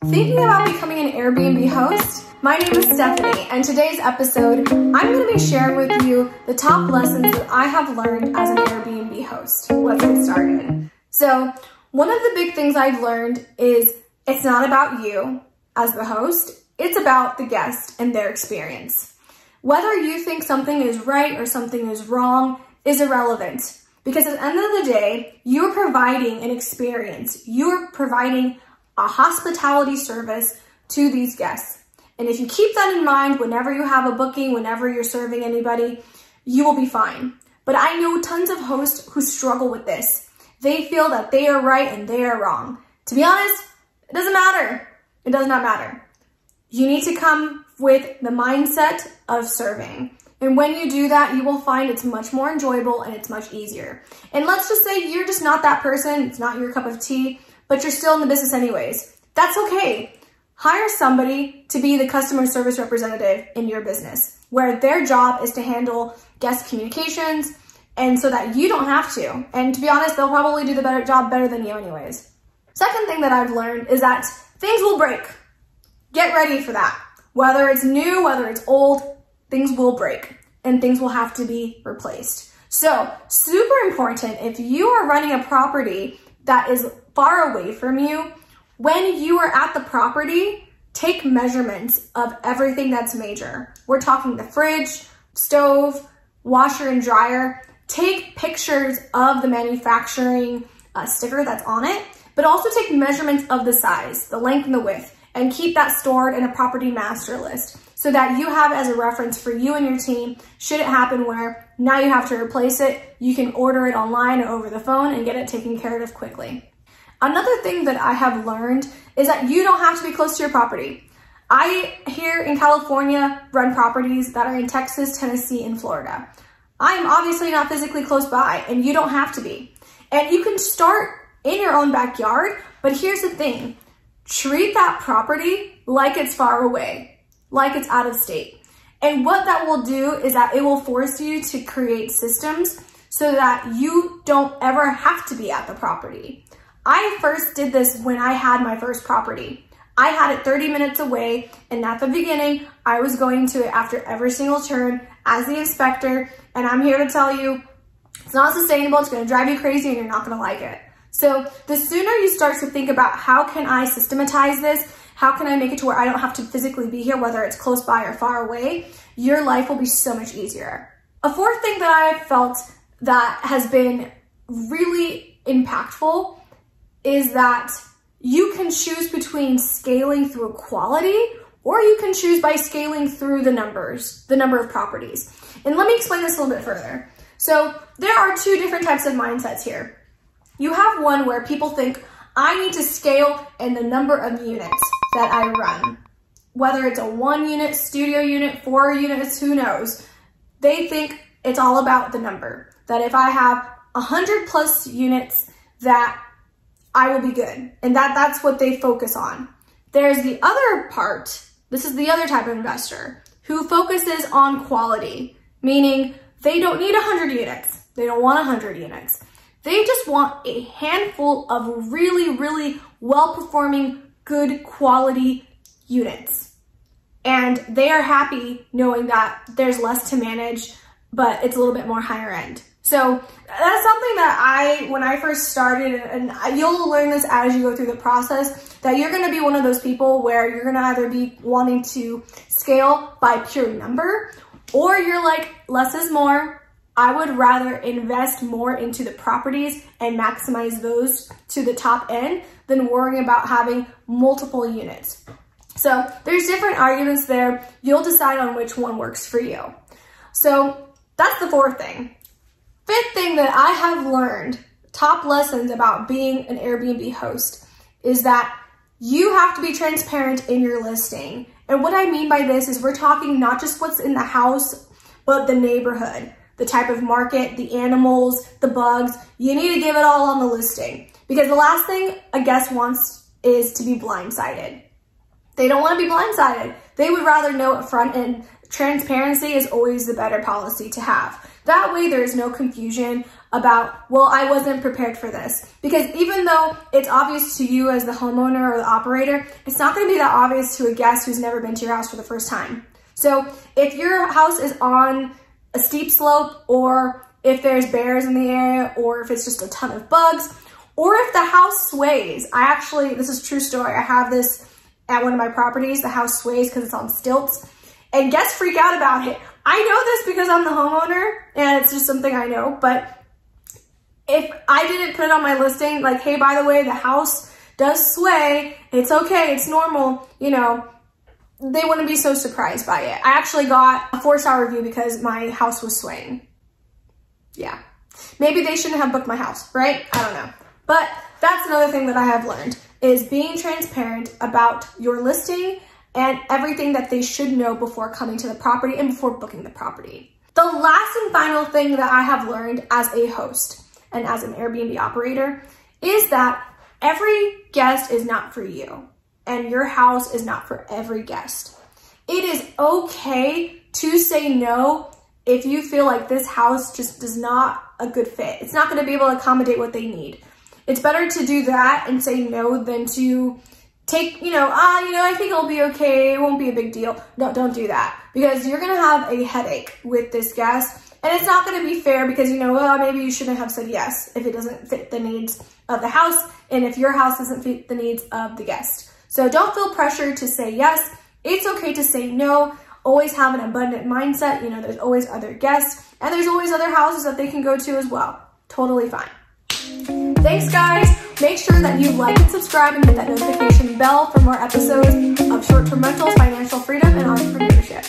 Thinking about becoming an Airbnb host? My name is Stephanie, and today's episode, I'm going to be sharing with you the top lessons that I have learned as an Airbnb host. Let's get started. So, one of the big things I've learned is it's not about you as the host, it's about the guest and their experience. Whether you think something is right or something is wrong is irrelevant, because at the end of the day, you're providing an experience. You're providing a hospitality service to these guests. And if you keep that in mind whenever you have a booking, whenever you're serving anybody, you will be fine. But I know tons of hosts who struggle with this. They feel that they are right and they are wrong. To be honest, it doesn't matter. It does not matter. You need to come with the mindset of serving. And when you do that, you will find it's much more enjoyable and it's much easier. And let's just say you're just not that person. It's not your cup of tea, but you're still in the business anyways. That's okay. Hire somebody to be the customer service representative in your business, where their job is to handle guest communications, and so that you don't have to. And to be honest, they'll probably do the job better than you anyways. Second thing that I've learned is that things will break. Get ready for that. Whether it's new, whether it's old, things will break and things will have to be replaced. So, super important, if you are running a property that is far away from you, when you are at the property, take measurements of everything that's major. We're talking the fridge, stove, washer and dryer. Take pictures of the manufacturing sticker that's on it, but also take measurements of the size, the length and the width, and keep that stored in a property master list so that you have as a reference for you and your team should it happen where now you have to replace it. You can order it online or over the phone and get it taken care of quickly. Another thing that I have learned is that you don't have to be close to your property. I, here in California, run properties that are in Texas, Tennessee, and Florida. I'm obviously not physically close by, and you don't have to be. And you can start in your own backyard, but here's the thing. Treat that property like it's far away, like it's out of state. And what that will do is that it will force you to create systems so that you don't ever have to be at the property. I first did this when I had my first property. I had it 30 minutes away, and at the beginning, I was going to it after every single turn as the inspector, and I'm here to tell you, it's not sustainable, it's gonna drive you crazy, and you're not gonna like it. So the sooner you start to think about how can I systematize this, how can I make it to where I don't have to physically be here, whether it's close by or far away, your life will be so much easier. A fourth thing that I felt that has been really impactful is that you can choose between scaling through quality, or you can choose by scaling through the numbers, the number of properties. And let me explain this a little bit further. So there are two different types of mindsets here. You have one where people think, I need to scale in the number of units that I run. Whether it's a 1 unit, studio unit, 4 units, who knows? They think it's all about the number. That if I have 100 plus units, that I will be good. And that's what they focus on. There's the other part, this is the other type of investor, who focuses on quality, meaning they don't need 100 units. They don't want 100 units. They just want a handful of really, really well-performing, good quality units. And they are happy knowing that there's less to manage, but it's a little bit more higher end. So that's something that when I first started, and you'll learn this as you go through the process, that you're gonna be one of those people where you're gonna either be wanting to scale by pure number, or you're like, less is more. I would rather invest more into the properties and maximize those to the top end than worrying about having multiple units. So there's different arguments there. You'll decide on which one works for you. So that's the fourth thing. Fifth thing that I have learned, top lessons about being an Airbnb host, is that you have to be transparent in your listing. And what I mean by this is we're talking not just what's in the house, but the neighborhood, the type of market, the animals, the bugs. You need to give it all on the listing, because the last thing a guest wants is to be blindsided. They don't want to be blindsided. They would rather know up front, and transparency is always the better policy to have. That way there is no confusion about, well, I wasn't prepared for this. Because even though it's obvious to you as the homeowner or the operator, it's not gonna be that obvious to a guest who's never been to your house for the first time. So if your house is on a steep slope, or if there's bears in the area, or if it's just a ton of bugs, or if the house sways. This is a true story. I have this at one of my properties. The house sways because it's on stilts, and guests freak out about it. I know this because I'm the homeowner, and it's just something I know, but if I didn't put it on my listing, like, hey, by the way, the house does sway, it's okay, it's normal, you know, they wouldn't be so surprised by it. I actually got a 4-star review because my house was swaying. Yeah. Maybe they shouldn't have booked my house, right? I don't know. But that's another thing that I have learned, is being transparent about your listing and everything that they should know before coming to the property and before booking the property. The last and final thing that I have learned as a host and as an Airbnb operator is that every guest is not for you, and your house is not for every guest. It is okay to say no if you feel like this house just is not a good fit. It's not gonna be able to accommodate what they need. It's better to do that and say no than to take, I think it'll be okay, it won't be a big deal. No, don't do that, because you're gonna have a headache with this guest. And it's not gonna be fair because, maybe you shouldn't have said yes if it doesn't fit the needs of the house, and if your house doesn't fit the needs of the guest. So don't feel pressured to say yes. It's okay to say no. Always have an abundant mindset. There's always other guests, and there's always other houses that they can go to as well. Totally fine. Thanks, guys. Make sure that you like and subscribe and hit that notification bell for more episodes of short-term rentals, financial freedom, and entrepreneurship.